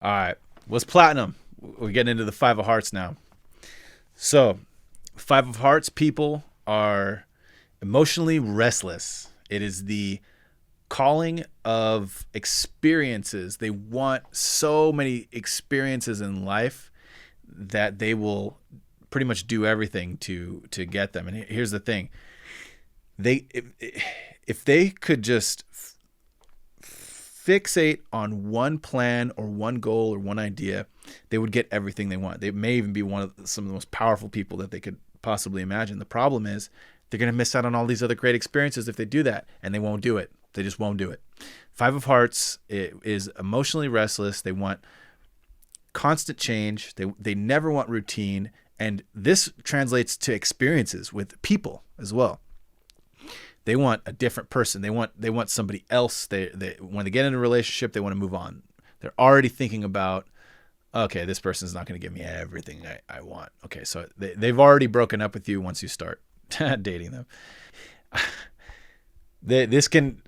All right. What's platinum? We're getting into the Five of Hearts now. So, Five of Hearts people are emotionally restless. It is the calling of experiences. They want so many experiences in life that they will pretty much do everything to get them. And here's the thing: they if they could just fixate on one plan or one goal or one idea, they would get everything they want. They may even be some of the most powerful people that they could possibly imagine. The problem is they're going to miss out on all these other great experiences if they do that, and they won't do it. They just won't do it. Five of Hearts is emotionally restless. They want constant change. They never want routine, and this translates to experiences with people as well. They want a different person. They want somebody else. They when they get in a relationship, they want to move on. They're already thinking about, okay, this person's not going to give me everything I want. Okay, so they've already broken up with you once you start dating them. This can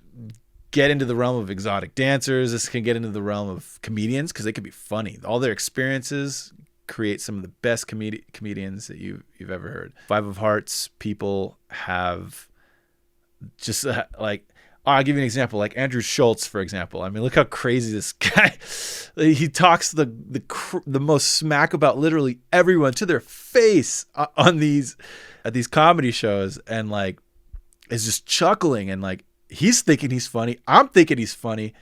get into the realm of exotic dancers. This can get into the realm of comedians because they could be funny. All their experiences create some of the best comedians that you've ever heard. Five of Hearts people have just I'll give you an example, like Andrew Schultz, for example. I mean, look how crazy this guy. He talks the most smack about literally everyone to their face on these at these comedy shows, and like is just chuckling, and like he's thinking he's funny. I'm thinking he's funny.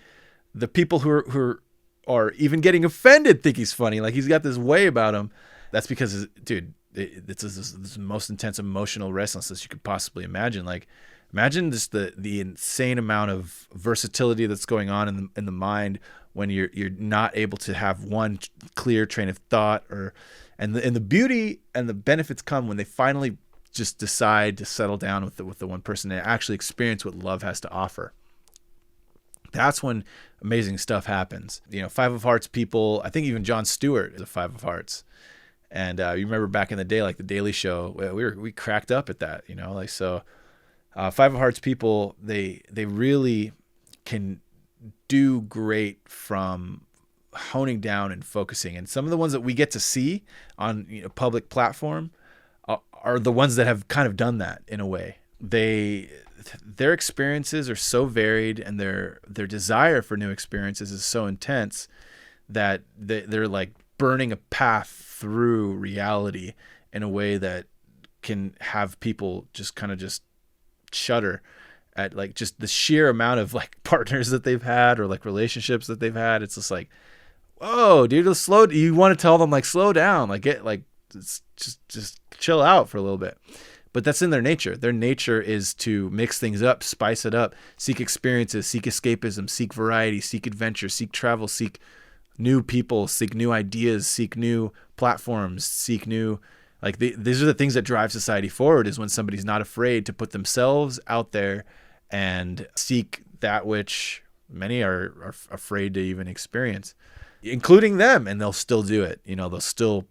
The people who are even getting offended think he's funny. Like he's got this way about him. That's because, dude, it's this most intense emotional restlessness you could possibly imagine. Like, imagine just the insane amount of versatility that's going on in the mind when you're not able to have one clear train of thought, and the beauty and the benefits come when they finally just decide to settle down with the one person and actually experience what love has to offer. That's when amazing stuff happens. You know, Five of Hearts people, I think even Jon Stewart is a Five of Hearts. And you remember back in the day, like the Daily Show, we cracked up at that, you know, like, so Five of Hearts people, they really can do great from honing down and focusing. And some of the ones that we get to see on, you know, public platform are the ones that have kind of done that in a way. Their experiences are so varied, and their desire for new experiences is so intense that they're like burning a path through reality in a way that can have people just kind of just shudder at like just the sheer amount of like partners that they've had or like relationships that they've had. It's just like, whoa, dude, slow. You want to tell them like, slow down, like get like, it's just chill out for a little bit. But that's in their nature. Their nature is to mix things up, spice it up, seek experiences, seek escapism, seek variety, seek adventure, seek travel, seek new people, seek new ideas, seek new platforms, seek new, like these are the things that drive society forward, is when somebody's not afraid to put themselves out there and seek that which many are afraid to even experience, including them, and they'll still do it. You know, they'll still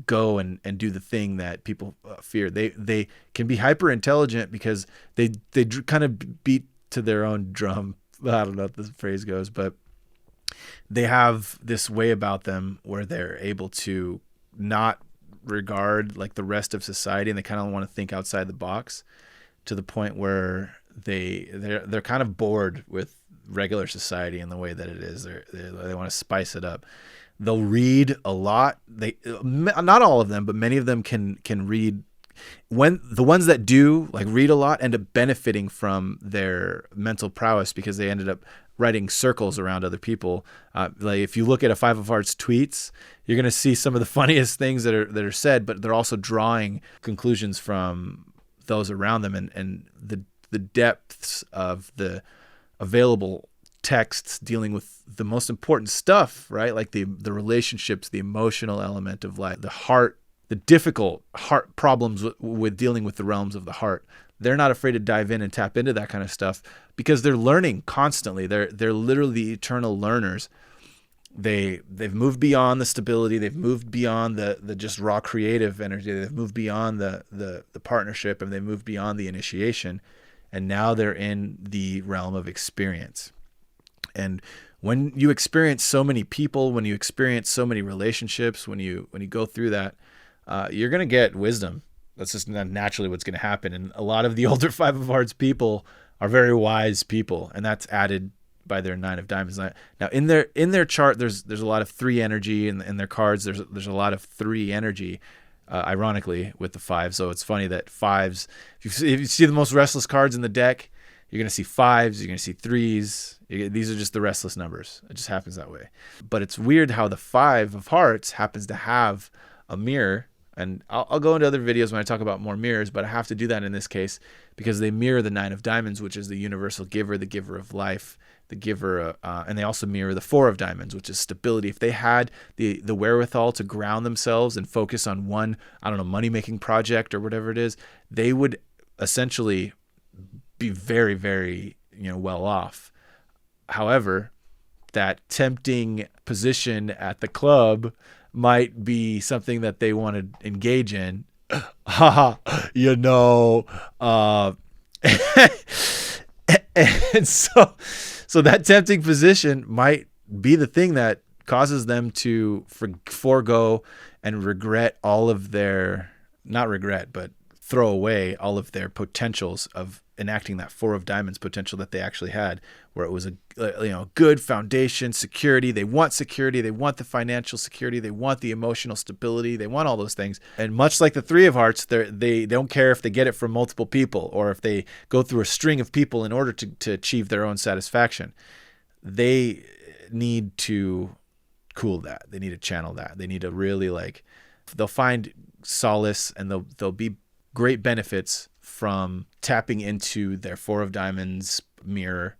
go and do the thing that people fear. They can be hyper intelligent because they kind of beat to their own drum. I don't know if this phrase goes, but they have this way about them where they're able to not regard like the rest of society, and they kind of want to think outside the box to the point where they're kind of bored with regular society and the way that it is. They want to spice it up. They'll read a lot. They, not all of them, but many of them can read. When the ones that do like read a lot end up benefiting from their mental prowess because they ended up writing circles around other people. Like if you look at a Five of Hearts tweets, you're gonna see some of the funniest things that are said, but they're also drawing conclusions from those around them, and the depths of the available texts dealing with the most important stuff, right? Like the relationships, the emotional element of life, the heart, the difficult heart problems with dealing with the realms of the heart. They're not afraid to dive in and tap into that kind of stuff because they're learning constantly. They're literally the eternal learners. They've moved beyond the stability. They've moved beyond the just raw creative energy. They've moved beyond the partnership, and they've moved beyond the initiation. And now they're in the realm of experience. And when you experience so many people, when you experience so many relationships, when you go through that, you're going to get wisdom. That's just naturally what's going to happen. And a lot of the older Five of Hearts people are very wise people, and that's added by their Nine of Diamonds. Now in their chart, there's a lot of 3 energy in their cards. There's a lot of 3 energy, ironically, with the 5. So it's funny that 5s. If you see the most restless cards in the deck, you're going to see 5s. You're going to see 3s. These are just the restless numbers. It just happens that way. But it's weird how the 5 of Hearts happens to have a mirror. And I'll go into other videos when I talk about more mirrors, but I have to do that in this case because they mirror the 9 of Diamonds, which is the universal giver, the giver of life, the giver, and they also mirror the 4 of Diamonds, which is stability. If they had the wherewithal to ground themselves and focus on one, money-making project or whatever it is, they would essentially be very, very, well off. However, that tempting position at the club might be something that they want to engage in. And so that tempting position might be the thing that causes them to forego and regret all of their, not regret, but throw away all of their potentials of enacting that 4 of Diamonds potential that they actually had, where it was a good foundation, security. They want security. They want the financial security. They want the emotional stability. They want all those things. And much like the 3 of Hearts, they don't care if they get it from multiple people or if they go through a string of people in order to achieve their own satisfaction. They need to cool that. They need to channel that. They need to really they'll find solace and there'll be great benefits from tapping into their 4 of Diamonds mirror.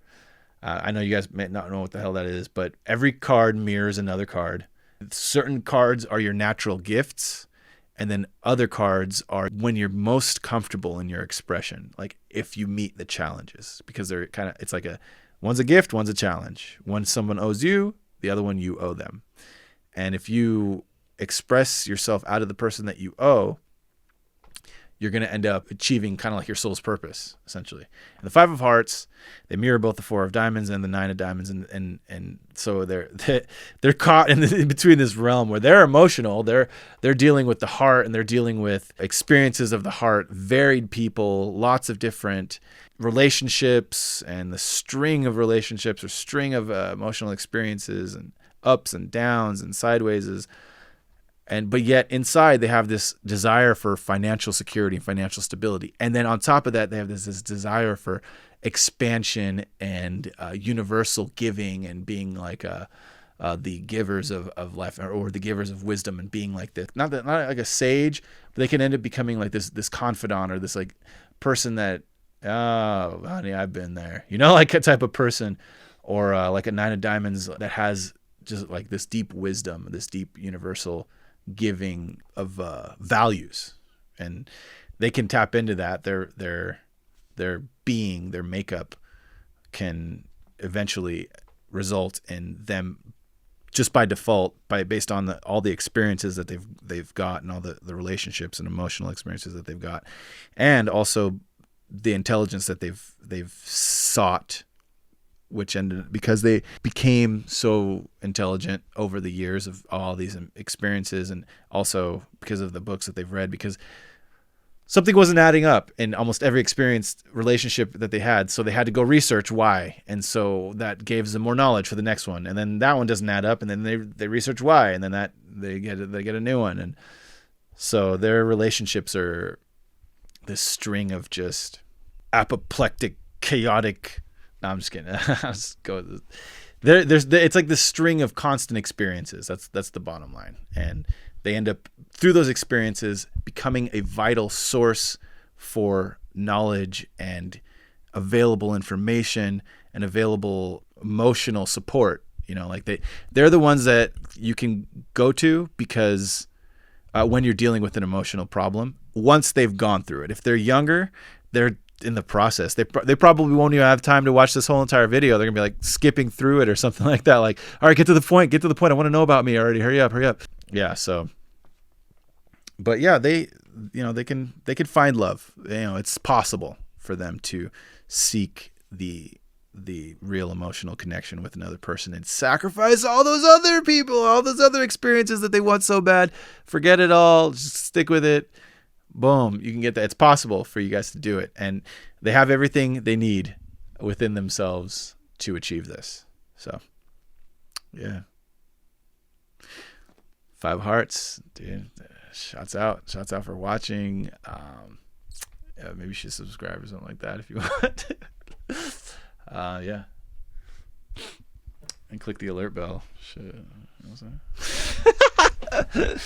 I know you guys may not know what the hell that is, but every card mirrors another card. Certain cards are your natural gifts, and then other cards are when you're most comfortable in your expression, like if you meet the challenges, because they're it's like one's a gift, one's a challenge. One someone owes you, the other one you owe them. And if you express yourself out of the person that you owe, you're going to end up achieving kind of like your soul's purpose, essentially. And the 5 of Hearts, they mirror both the 4 of Diamonds and the 9 of Diamonds, and so they're caught in between this realm where they're emotional, they're dealing with the heart, and they're dealing with experiences of the heart, varied people, lots of different relationships, and the string of relationships or string of emotional experiences and ups and downs and sideways. But yet inside they have this desire for financial security and financial stability. And then on top of that, they have this desire for expansion and universal giving and being like the givers of life or the givers of wisdom and being like this, not like a sage, but they can end up becoming like this confidant or this like person that, oh, honey, I've been there, like a type of person, or like a 9 of Diamonds that has just like this deep wisdom, this deep universal giving of values, and they can tap into that. Their being, their makeup can eventually result in them just by default, based on all the experiences that they've got and all the relationships and emotional experiences that they've got, and also the intelligence that they've sought, which ended because they became so intelligent over the years of all these experiences, and also because of the books that they've read, because something wasn't adding up in almost every experienced relationship that they had. So they had to go research why. And so that gives them more knowledge for the next one. And then that one doesn't add up. And then they research why. And then they get a new one. And so their relationships are this string of just apoplectic, chaotic. No, I'm just kidding. I'll just go with this. It's like this string of constant experiences. That's the bottom line. And they end up, through those experiences, becoming a vital source for knowledge and available information and available emotional support. Like they're the ones that you can go to because when you're dealing with an emotional problem, once they've gone through it. If they're younger, they're in the process. They probably won't even have time to watch this whole entire video. They're gonna be like skipping through it or something like that. Like, all right, get to the point. I want to know about me already. Hurry up. Yeah. So, but yeah, they can find love. It's possible for them to seek the the real emotional connection with another person and sacrifice all those other people, all those other experiences that they want so bad. Forget it all. Just stick with it. Boom. You can get that. It's possible for you guys to do it. And they have everything they need within themselves to achieve this. So, yeah. 5 hearts, dude. Shouts out for watching. Yeah, maybe you should subscribe or something like that if you want. Yeah. And click the alert bell. Shit. You know what I'm saying?